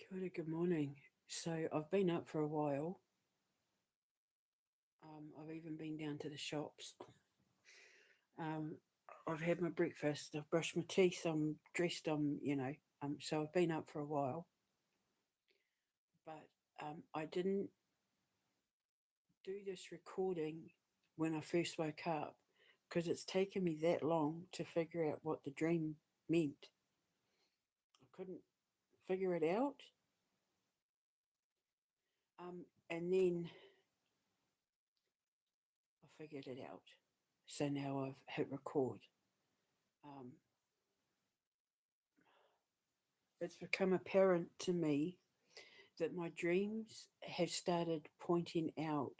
Kia ora, good morning. So I've been up for a while. I've even been down to the shops. Um, I've had my breakfast. I've brushed my teeth. I'm dressed. So I've been up for a while. But I didn't do this recording when I first woke up because it's taken me that long to figure out what the dream meant. I couldn't figure it out. And then I figured it out. So now I've hit record. Um, it's become apparent to me that my dreams have started pointing out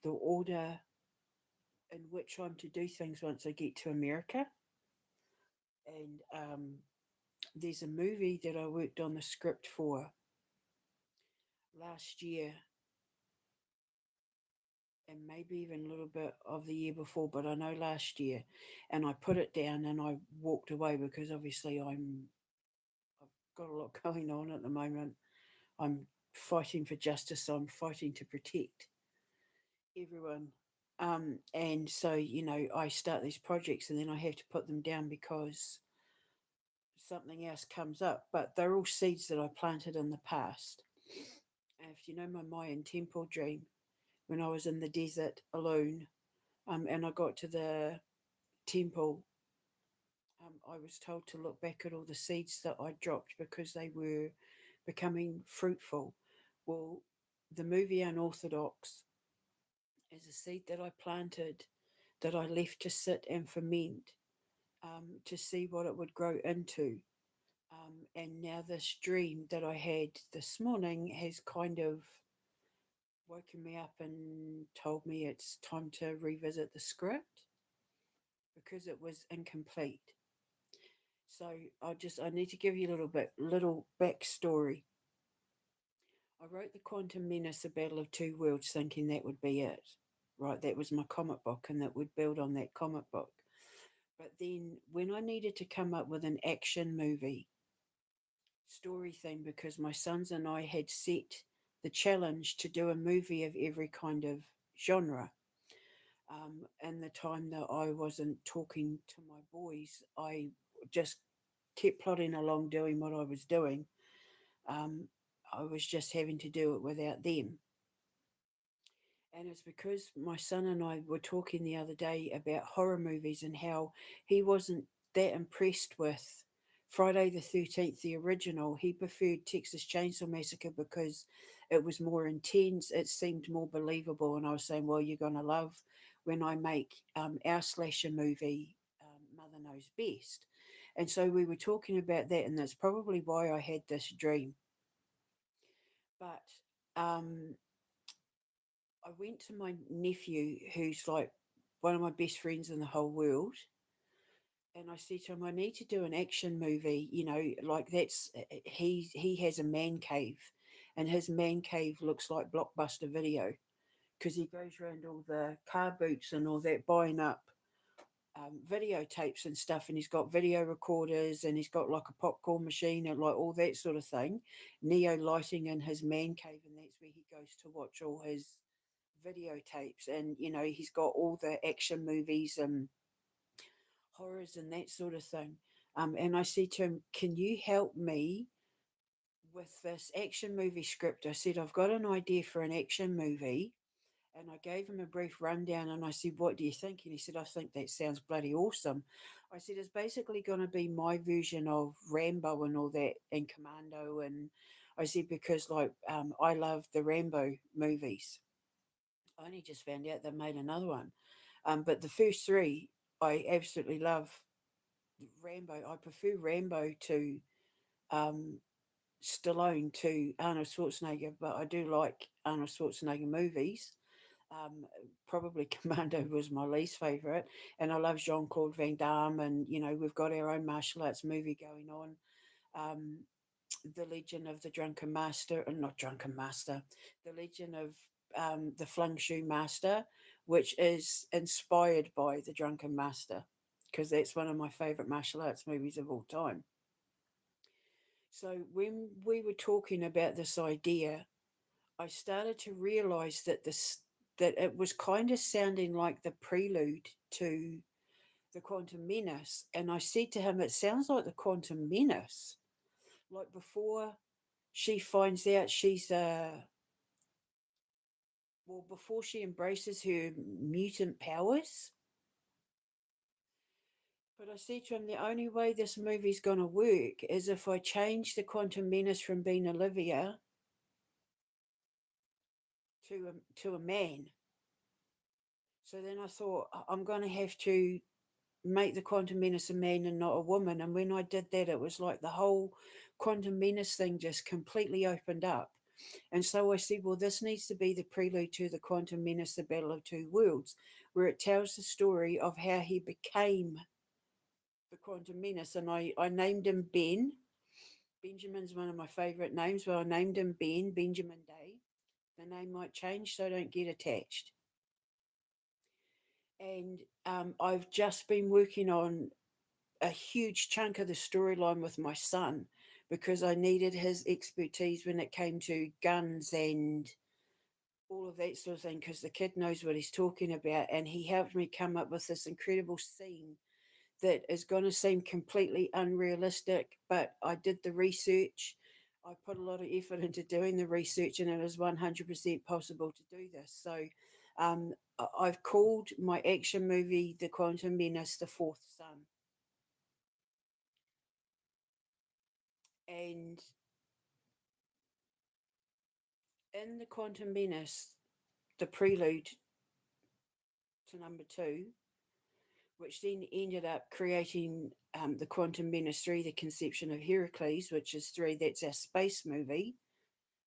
the order in which I'm to do things once I get to America. And there's a movie that I worked on the script for last year and maybe even a little bit of the year before, but I know last year. And I put it down and I walked away because obviously I've got a lot going on at the moment. I'm fighting for justice. So I'm fighting to protect everyone. And so, I start these projects and then I have to put them down because something else comes up. But they're all seeds that I planted in the past. And if you know my Mayan temple dream, when I was in the desert alone, and I got to the temple, I was told to look back at all the seeds that I dropped because they were becoming fruitful. Well, the movie Unorthodox is a seed that I planted that I left to sit and ferment to see what it would grow into. And now, this dream that I had this morning has kind of woken me up and told me it's time to revisit the script because it was incomplete. So I need to give you a little backstory. I wrote the Quantum Menace, A Battle of Two Worlds, thinking that would be it. Right, that was my comic book, and that would build on that comic book. But then, when I needed to come up with an action movie story thing, because my sons and I had set the challenge to do a movie of every kind of genre. And the time that I wasn't talking to my boys, I just kept plodding along doing what I was doing. Um, I was just having to do it without them. And it's because my son and I were talking the other day about horror movies and how he wasn't that impressed with Friday the 13th, the original. He preferred Texas Chainsaw Massacre because it was more intense, it seemed more believable. And I was saying, well, you're going to love when I make our slasher movie, Mother Knows Best. And so we were talking about that, and that's probably why I had this dream. But I went to my nephew, who's like one of my best friends in the whole world, and I said to him, "I need to do an action movie. Like he has a man cave, and his man cave looks like Blockbuster Video because he goes around all the car boots and all that buying up videotapes and stuff, and he's got video recorders, and he's got like a popcorn machine and like all that sort of thing, neo lighting in his man cave, and that's where he goes to watch all his videotapes. And he's got all the action movies and horrors and that sort of thing. And I said to him, can you help me with this action movie script? I said, I've got an idea for an action movie. And I gave him a brief rundown and I said, what do you think? And he said, I think that sounds bloody awesome. I said, it's basically going to be my version of Rambo and all that, and Commando. And I said, because I love the Rambo movies. I only just found out they made another one. But the first three, I absolutely love. Rambo. I prefer Rambo to um, Stallone to Arnold Schwarzenegger, but I do like Arnold Schwarzenegger movies. Probably Commando was my least favourite, and I love Jean Claude Van Damme, and we've got our own martial arts movie going on. Um, the Legend of the Drunken Master, or not Drunken Master, the Legend of the Flung Shoe Master, which is inspired by the Drunken Master, because that's one of my favourite martial arts movies of all time. So when we were talking about this idea, I started to realize that it was kind of sounding like the prelude to the Quantum Menace, and I said to him, "It sounds like the Quantum Menace, like before she finds out she's a well, before she embraces her mutant powers." But I said to him, the only way this movie's going to work is if I change the Quantum Menace from being Olivia to a man. So then I thought, I'm going to have to make the Quantum Menace a man and not a woman. And when I did that, it was like the whole Quantum Menace thing just completely opened up. And so I said, well, this needs to be the prelude to the Quantum Menace, the Battle of Two Worlds, where it tells the story of how he became the Quantum Menace. And I named him Ben. Benjamin's one of my favourite names, but I named him Benjamin Day. The name might change, so don't get attached. And I've just been working on a huge chunk of the storyline with my son because I needed his expertise when it came to guns and all of that sort of thing because the kid knows what he's talking about. And he helped me come up with this incredible scene that is going to seem completely unrealistic, but I did the research. I put a lot of effort into doing the research, and it is 100% possible to do this. So, I've called my action movie The Quantum Menace The Fourth Son. And in The Quantum Menace, the prelude to number two, which then ended up creating the Quantum Menace 3, The Conception of Heracles, which is 3, that's our space movie.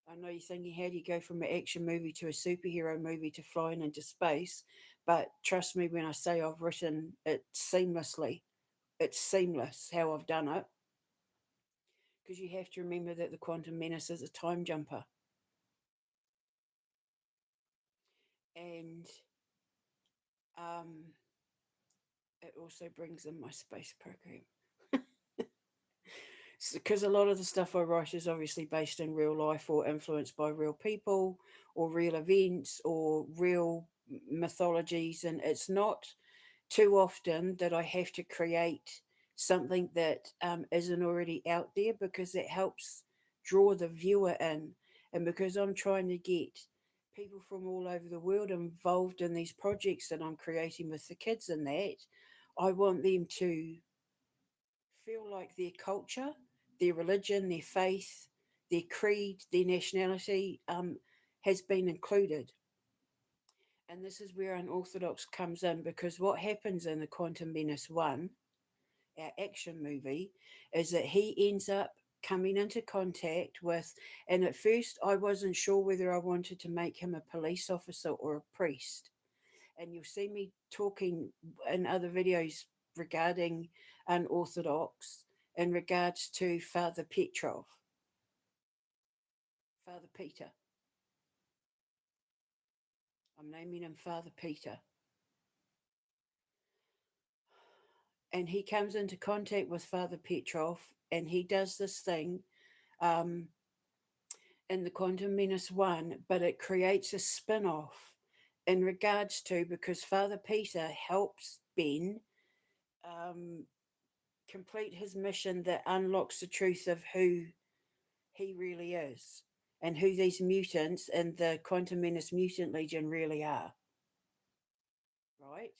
I know you're thinking, how do you go from an action movie to a superhero movie to flying into space? But trust me when I say I've written it seamlessly. It's seamless how I've done it because you have to remember that the Quantum Menace is a time jumper. And um, it also brings in my space program. Because a lot of the stuff I write is obviously based in real life or influenced by real people or real events or real mythologies. And it's not too often that I have to create something that isn't already out there because it helps draw the viewer in. And because I'm trying to get people from all over the world involved in these projects that I'm creating with the kids and that, I want them to feel like their culture, their religion, their faith, their creed, their nationality has been included. And this is where Unorthodox comes in because what happens in the Quantum Menace 1, our action movie, is that he ends up coming into contact with, and at first I wasn't sure whether I wanted to make him a police officer or a priest. And you'll see me talking in other videos regarding Unorthodox in regards to Father Petrov, Father Peter. I'm naming him Father Peter. And he comes into contact with Father Petrov, and he does this thing um, in the Quantum Menace 1, but it creates a spin off in regards to because Father Peter helps Ben um, complete his mission that unlocks the truth of who he really is and who these mutants and the Quantum Menace Mutant Legion really are, right?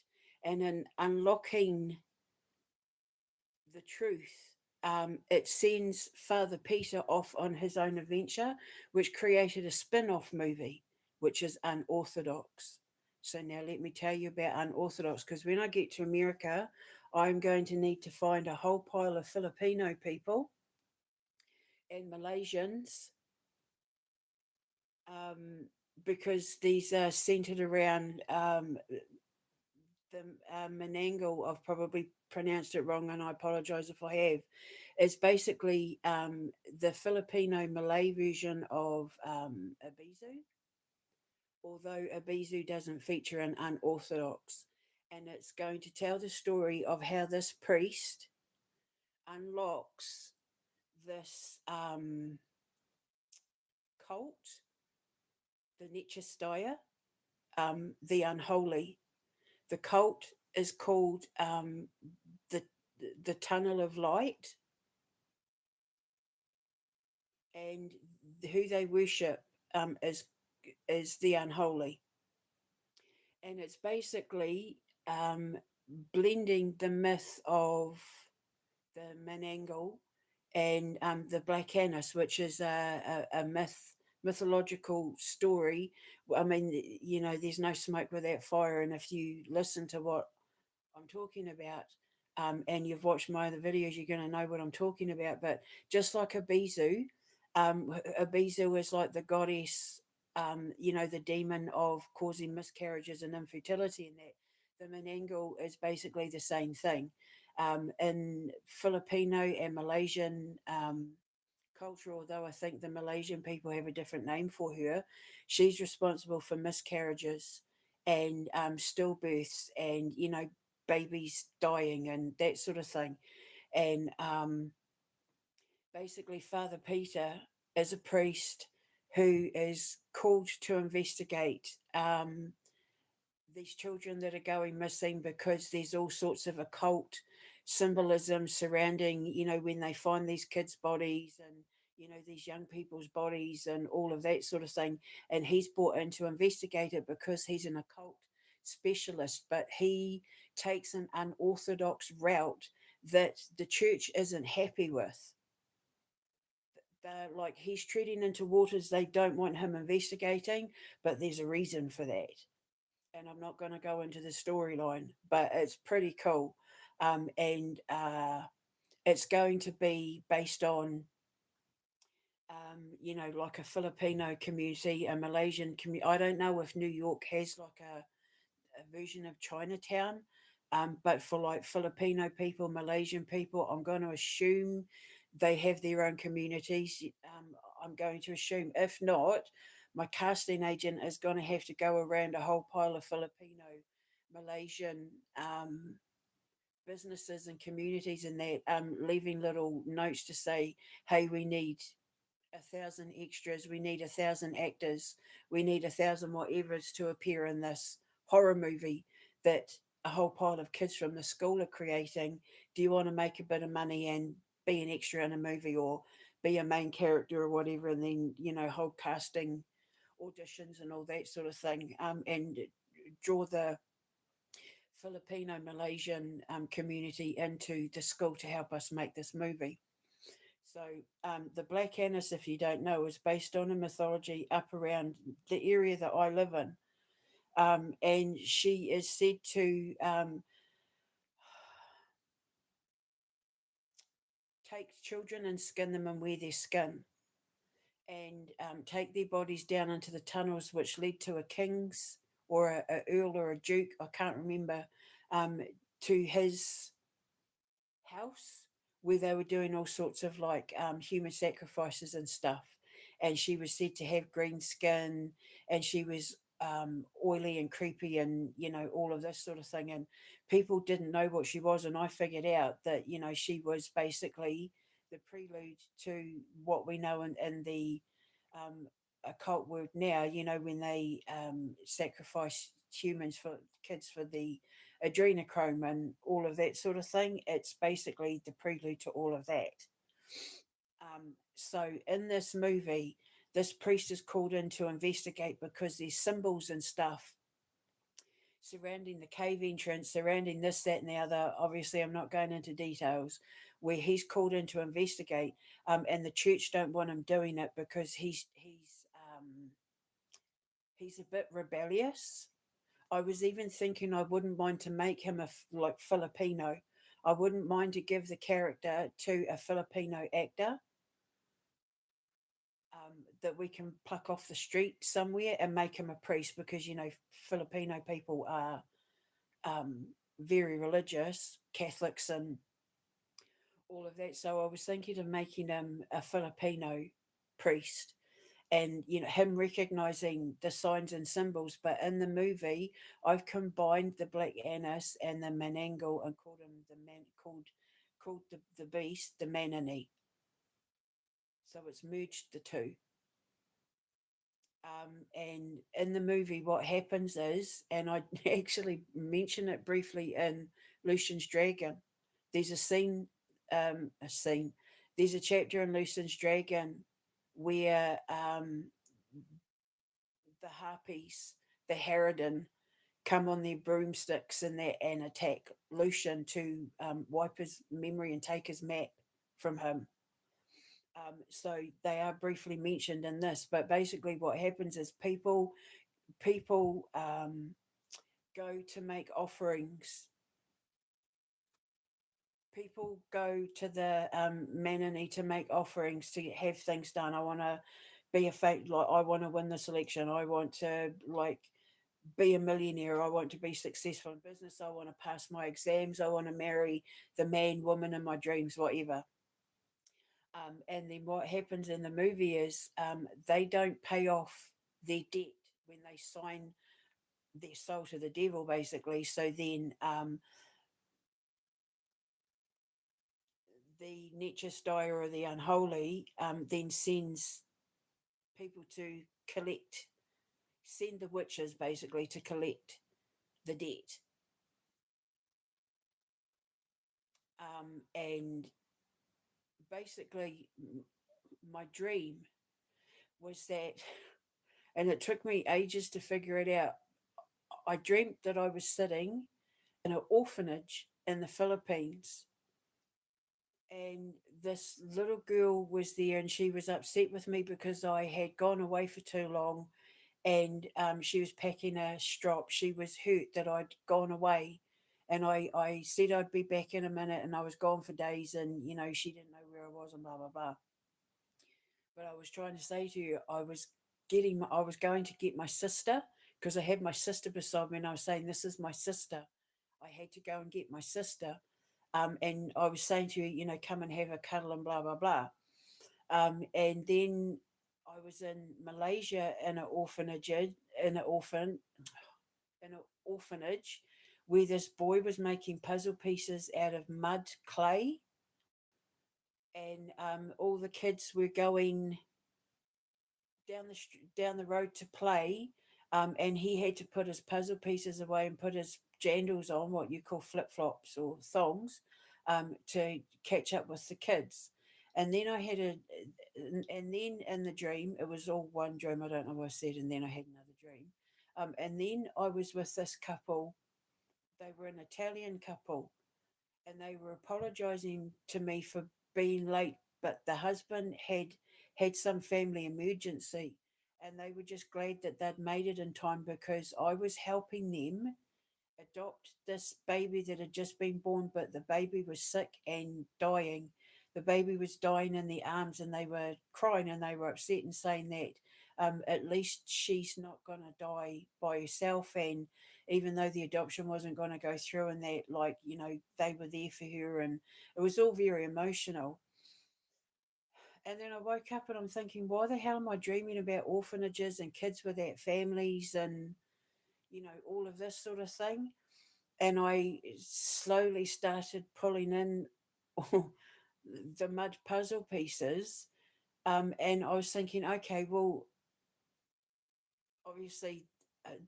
And in unlocking the truth, it sends Father Peter off on his own adventure, which created a spin off movie, which is Unorthodox. So now let me tell you about Unorthodox because when I get to America, I'm going to need to find a whole pile of Filipino people and Malaysians um, because these are centered around the Menangle. I've probably pronounced it wrong and I apologize if I have. It's basically the Filipino Malay version of Abizu, although Abizu doesn't feature in Unorthodox. And it's going to tell the story of how this priest unlocks this cult, the Nechistaya, the unholy. The cult is called the the Tunnel of Light, and who they worship is the unholy, and it's basically um, blending the myth of the Menangle and the Black Annis, which is a mythological story. I mean, you know, there's no smoke without fire, and if you listen to what I'm talking about, and you've watched my other videos, you're going to know what I'm talking about. But just like Abizu is like the goddess, you know, the demon of causing miscarriages and infertility, and that the Menangle is basically the same thing. In Filipino and Malaysian culture, although I think the Malaysian people have a different name for her, she's responsible for miscarriages and stillbirths and, you know, babies dying and that sort of thing. And basically, Father Peter is a priest who is called to investigate these children that are going missing because there's all sorts of occult symbolism surrounding, you know, when they find these kids' bodies and, you know, these young people's bodies and all of that sort of thing. And he's brought in to investigate it because he's an occult specialist, but he takes an unorthodox route that the church isn't happy with. They're like he's treading into waters they don't want him investigating, but there's a reason for that, and I'm not going to go into the storyline, but it's pretty cool. And it's going to be based on, you know, like a Filipino community, a Malaysian community. I don't know if New York has like a version of Chinatown, but for like Filipino people, Malaysian people, I'm going to assume they have their own communities. I'm going to assume, if not, my casting agent is going to have to go around a whole pile of Filipino, Malaysian businesses and communities and that, leaving little notes to say, hey, we need 1,000 extras, we need 1,000 actors, we need 1,000 whatevers to appear in this horror movie that a whole pile of kids from the school are creating. Do you want to make a bit of money and be an extra in a movie or be a main character or whatever? And then, you know, whole casting auditions and all that sort of thing, and draw the Filipino Malaysian community into the school to help us make this movie. So, the Black Annis, if you don't know, is based on a mythology up around the area that I live in. And she is said to take children and skin them and wear their skin and take their bodies down into the tunnels which lead to a king's or a earl or a duke, I can't remember, um, to his house where they were doing all sorts of like human sacrifices and stuff. And she was said to have green skin and she was oily and creepy and, you know, all of this sort of thing. And people didn't know what she was. And I figured out that, you know, she was basically the prelude to what we know in the um, occult world now, you know, when they sacrifice humans for kids for the adrenochrome and all of that sort of thing. It's basically the prelude to all of that. So in this movie, this priest is called in to investigate because there's symbols and stuff surrounding the cave entrance, surrounding this, that, and the other. Obviously, I'm not going into details. Where he's called in to investigate, and the church don't want him doing it because he's a bit rebellious. I was even thinking I wouldn't mind to make him like Filipino. I wouldn't mind to give the character to a Filipino actor that we can pluck off the street somewhere and make him a priest because, you know, Filipino people are very religious, Catholics and all of that. So I was thinking of making him a Filipino priest and, you know, him recognizing the signs and symbols. But in the movie, I've combined the Black Annis and the Menangle and called him the man, called the beast the Manini. So it's merged the two. And in the movie, what happens is, and I actually mention it briefly in Lucian's Dragon, there's a scene, there's a chapter in Lucian's Dragon where the harpies, the Harridan, come on their broomsticks and attack Lucian to wipe his memory and take his map from him. So they are briefly mentioned in this, but basically what happens is people go to make offerings. People go to the Manani to make offerings to have things done. I want to be a fake, like I want to win this election. I want to like be a millionaire. I want to be successful in business. I want to pass my exams. I want to marry the man, woman in my dreams, whatever. And then what happens in the movie is they don't pay off their debt when they sign their soul to the devil, basically. So then the Netchistire or the unholy then sends people to collect, send the witches basically to collect the debt. And basically, my dream was that, and it took me ages to figure it out. I dreamt that I was sitting in an orphanage in the Philippines, and this little girl was there, and she was upset with me because I had gone away for too long, and she was packing a strop. She was hurt that I'd gone away, and I said I'd be back in a minute, and I was gone for days, and she didn't know where I was, and blah blah blah. But I was trying to say to you, I was going to get my sister because I had my sister beside me, and I was saying, "This is my sister." I had to go and get my sister, and I was saying to you, come and have a cuddle and blah blah blah. And then I was in Malaysia in in an orphan, in an orphanage, where this boy was making puzzle pieces out of mud clay, and all the kids were going down the road to play, and he had to put his puzzle pieces away and put his jandals on, what you call flip flops or thongs, to catch up with the kids. And then I had a, and then in the dream, it was all one dream. I don't know what I said, and then I had another dream, and then I was with this couple. They were an Italian couple, and they were apologizing to me for being late, but the husband had some family emergency, and they were just glad that they'd made it in time because I was helping them adopt this baby that had just been born, but the baby was sick and dying. The baby was dying in the arms, and they were crying and they were upset and saying that at least she's not going to die by herself. And even though the adoption wasn't going to go through, and that, like, they were there for her, and it was all very emotional. And then I woke up and I'm thinking, why the hell am I dreaming about orphanages and kids without families and, all of this sort of thing? And I slowly started pulling in the mud puzzle pieces. And I was thinking, okay, well, obviously,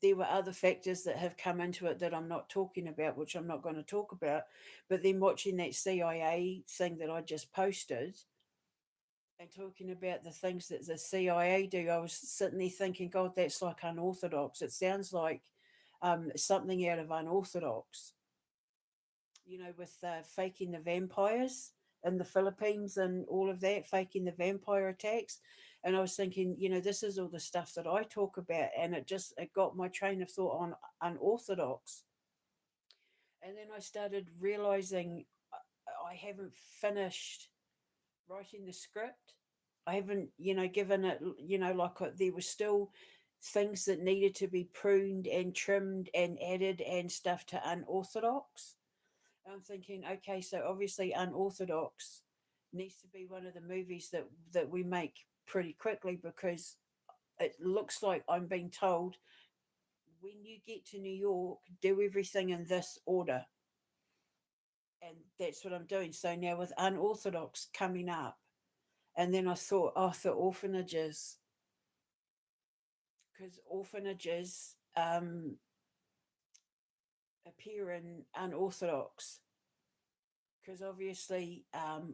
there were other factors that have come into it that I'm not talking about, which I'm not going to talk about. But then watching that CIA thing that I just posted and talking about the things that the CIA do, I was sitting there thinking, God, that's like unorthodox. It sounds like something out of unorthodox, with faking the vampires in the Philippines and all of that, faking the vampire attacks. And I was thinking, this is all the stuff that I talk about, and it got my train of thought on unorthodox. And then I started realizing I haven't finished writing the script. I haven't, given it, like there were still things that needed to be pruned and trimmed and added and stuff to unorthodox. I'm thinking, okay, so obviously Unorthodox needs to be one of the movies that we make pretty quickly, because it looks like I'm being told, when you get to New York, do everything in this order. And that's what I'm doing. So now with Unorthodox coming up, And then I thought, oh, the orphanages, because orphanages appear in Unorthodox, because obviously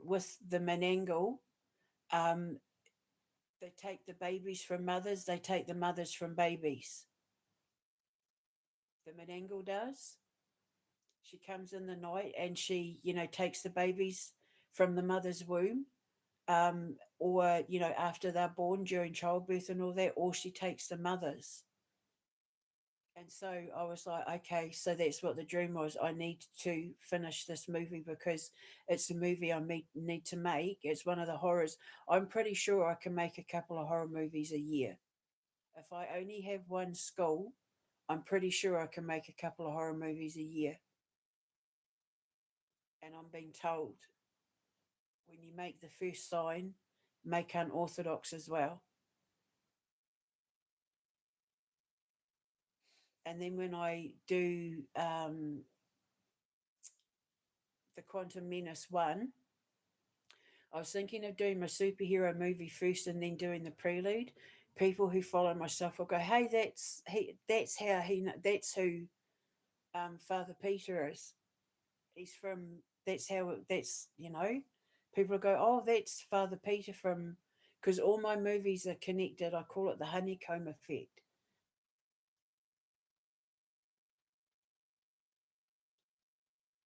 with the Menangle, um, they take the babies from mothers, they take the mothers from babies. The Menangle does. She comes in the night and she, takes the babies from the mother's womb, or, after they're born during childbirth and all that, or she takes the mothers. And so I was like, okay, so that's what the dream was. I need to finish this movie because it's a movie need to make. It's one of the horrors. I'm pretty sure I can make a couple of horror movies a year. If I only have one school, I'm pretty sure I can make a couple of horror movies a year. And I'm being told when you make the first sign, make unorthodox as well. And then when I do the Quantum Menace one, I was thinking of doing my superhero movie first and then doing the prelude. People who follow myself will go, "Hey, that's how that's who Father Peter is. He's from. That's how. That's People will go, oh, that's Father Peter from." Because all my movies are connected. I call it the honeycomb effect.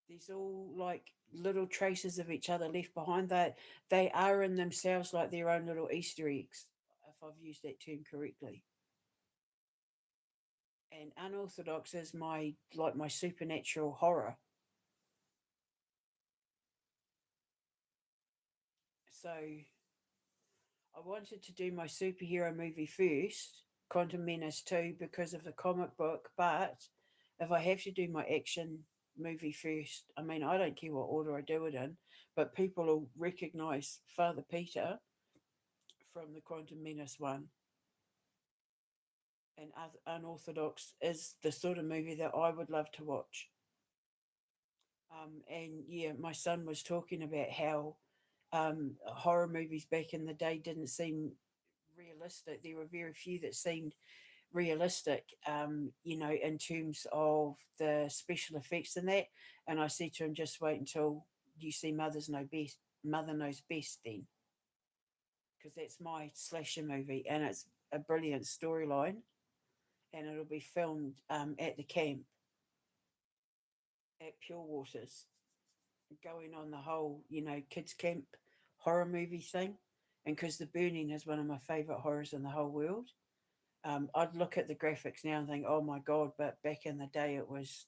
There's all like little traces of each other left behind that they are in themselves like their own little Easter eggs, if I've used that term correctly. And unorthodox is my supernatural horror. So I wanted to do my superhero movie first, Quantum Menace 2, because of the comic book, but if I have to do my action movie first, I mean, I don't care what order I do it in, but people will recognize Father Peter from the Quantum Menace one. And Unorthodox is the sort of movie that I would love to watch. And yeah, my son was talking about how horror movies back in the day didn't seem realistic. There were very few that seemed realistic, in terms of the special effects and that. And I said to him, just wait until you see Mother's Know Best. Mother Knows Best then, because that's my slasher movie, and it's a brilliant storyline, and it'll be filmed at the camp at Pure Waters, going on the whole, kids camp horror movie thing. And because The Burning is one of my favourite horrors in the whole world, I'd look at the graphics now and think, oh my God, but back in the day it was.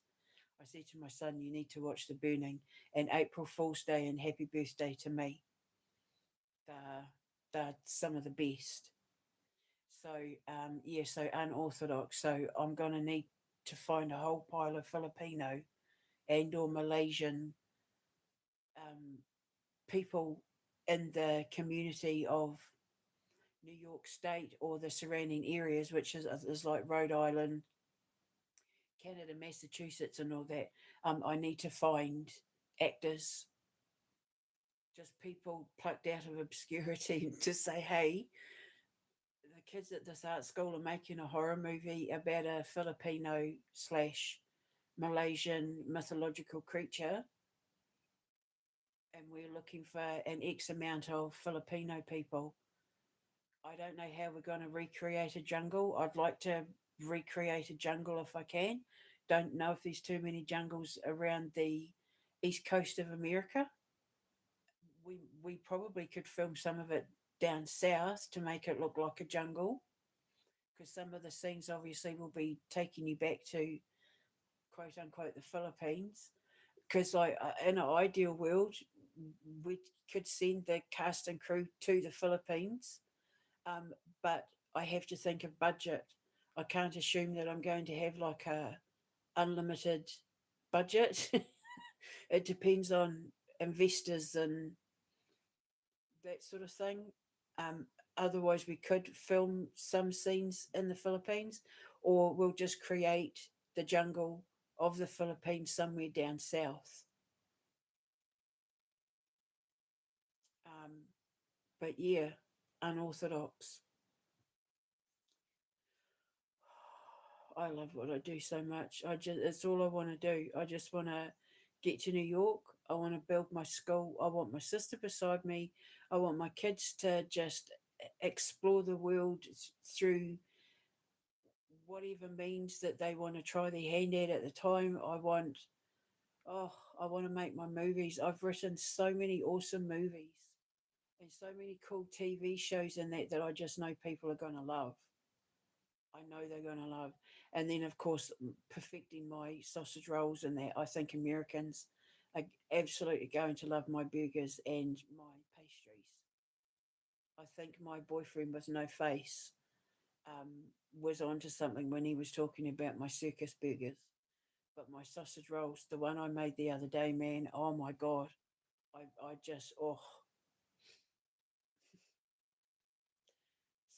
I said to my son, you need to watch The Burning and April Fool's Day and Happy Birthday to Me. They're some of the best. So, yeah, so unorthodox. So I'm going to need to find a whole pile of Filipino and or Malaysian um, people in the community of New York State or the surrounding areas, which is like Rhode Island, Canada, Massachusetts, and all that. I need to find actors, just people plucked out of obscurity to say, hey, the kids at this art school are making a horror movie about a Filipino slash Malaysian mythological creature, and we're looking for an X amount of Filipino people. I don't know how we're going to recreate a jungle. I'd like to recreate a jungle if I can. Don't know if there's too many jungles around the east coast of America. We probably could film some of it down south to make it look like a jungle, because some of the scenes obviously will be taking you back to quote unquote the Philippines. Because like in an ideal world, we could send the cast and crew to the Philippines, but I have to think of budget. I can't assume that I'm going to have like a unlimited budget. It depends on investors and that sort of thing. Um, Otherwise, we could film some scenes in the Philippines, or we'll just create the jungle of the Philippines somewhere down south. Um, But yeah, unorthodox. I love what I do so much. It's all I want to do. I just want to get to New York. I want to build my school. I want my sister beside me. I want my kids to just explore the world through whatever means that they want to try their hand at the time. Oh, I want to make my movies. I've written so many awesome movies and so many cool TV shows in that I just know people are going to love. I know they're going to love. And then, of course, perfecting my sausage rolls and that. I think Americans are absolutely going to love my burgers and my pastries. I think my boyfriend with no face was onto something when he was talking about my circus burgers. But my sausage rolls, the one I made the other day, man, oh my God. I just, oh.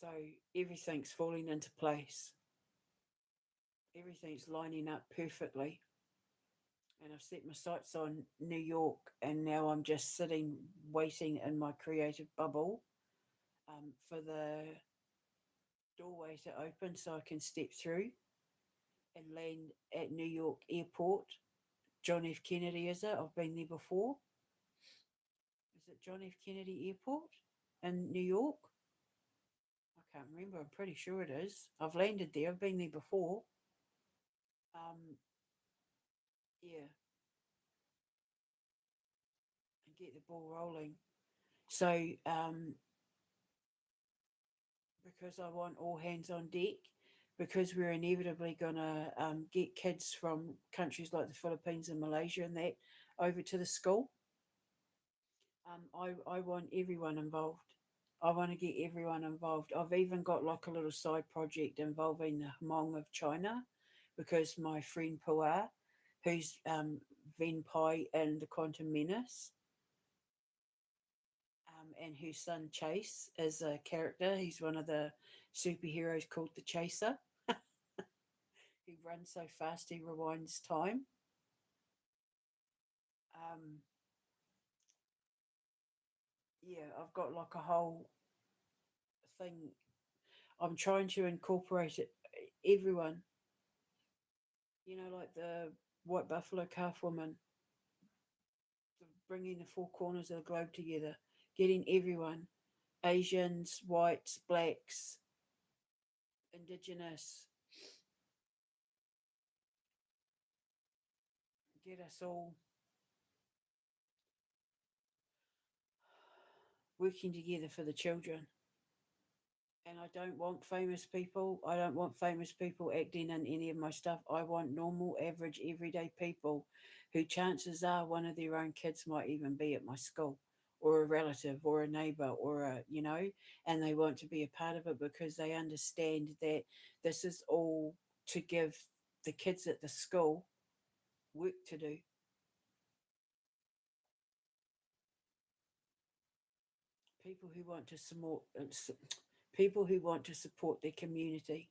So everything's falling into place. Everything's lining up perfectly. And I've set my sights on New York, and now I'm just sitting, waiting in my creative bubble for the doorway to open so I can step through and land at New York Airport. John F. Kennedy, is it? I've been there before. Is it John F. Kennedy Airport in New York? I can't remember. I'm pretty sure it is. I've landed there. I've been there before. Um, yeah, and get the ball rolling. So, because I want all hands on deck, because we're inevitably going to get kids from countries like the Philippines and Malaysia and that over to the school. I want everyone involved. I want to get everyone involved. I've even got like a little side project involving the Hmong of China because my friend Pua, who's Ven Pai in the Quantum Menace, and whose son Chase is a character. He's one of the superheroes called the Chaser. He runs so fast he rewinds time. Um, yeah, I've got like a whole thing. I'm trying to incorporate it. Everyone, like the White Buffalo Calf woman, bringing the four corners of the globe together, getting everyone, Asians, whites, blacks, indigenous, get us all working together for the children. And I don't want famous people. I don't want famous people acting in any of my stuff. I want normal, average, everyday people who chances are one of their own kids might even be at my school or a relative or a neighbor or and they want to be a part of it because they understand that this is all to give the kids at the school work to do. People who want to support, people who want to support their community,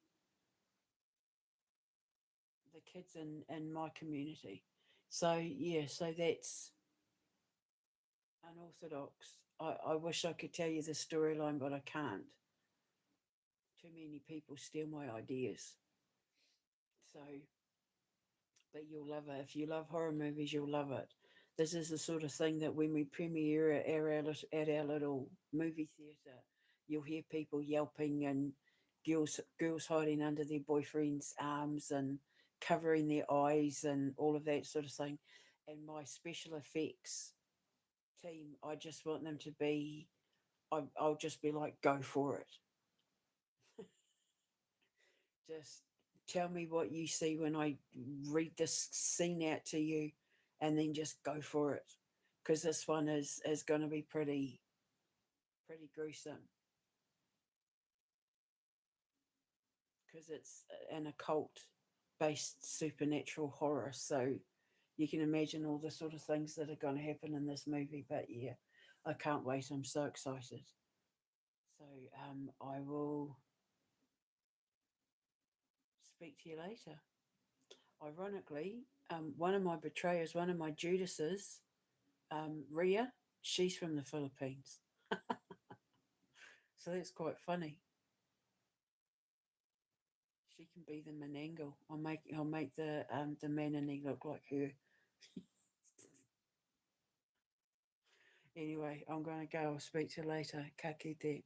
the kids in my community. So yeah, so that's unorthodox. I wish I could tell you the storyline, but I can't. Too many people steal my ideas. So, but you'll love it. If you love horror movies, you'll love it. This is the sort of thing that when we premiere at our little movie theatre, you'll hear people yelping and girls hiding under their boyfriend's arms and covering their eyes and all of that sort of thing. And my special effects team, I just want them to be, I'll just be like, go for it. Just tell me what you see when I read this scene out to you, and then just go for it. Because this one is going to be pretty gruesome. Because it's an occult based supernatural horror. So you can imagine all the sort of things that are going to happen in this movie. But yeah, I can't wait. I'm so excited. So I will speak to you later. Ironically, one of my betrayers, one of my Judases, Ria, she's from the Philippines. So that's quite funny. She can be the Menangle. I'll make the Manini look like her. Anyway, I'm going to go. I'll speak to you later. Ka kite.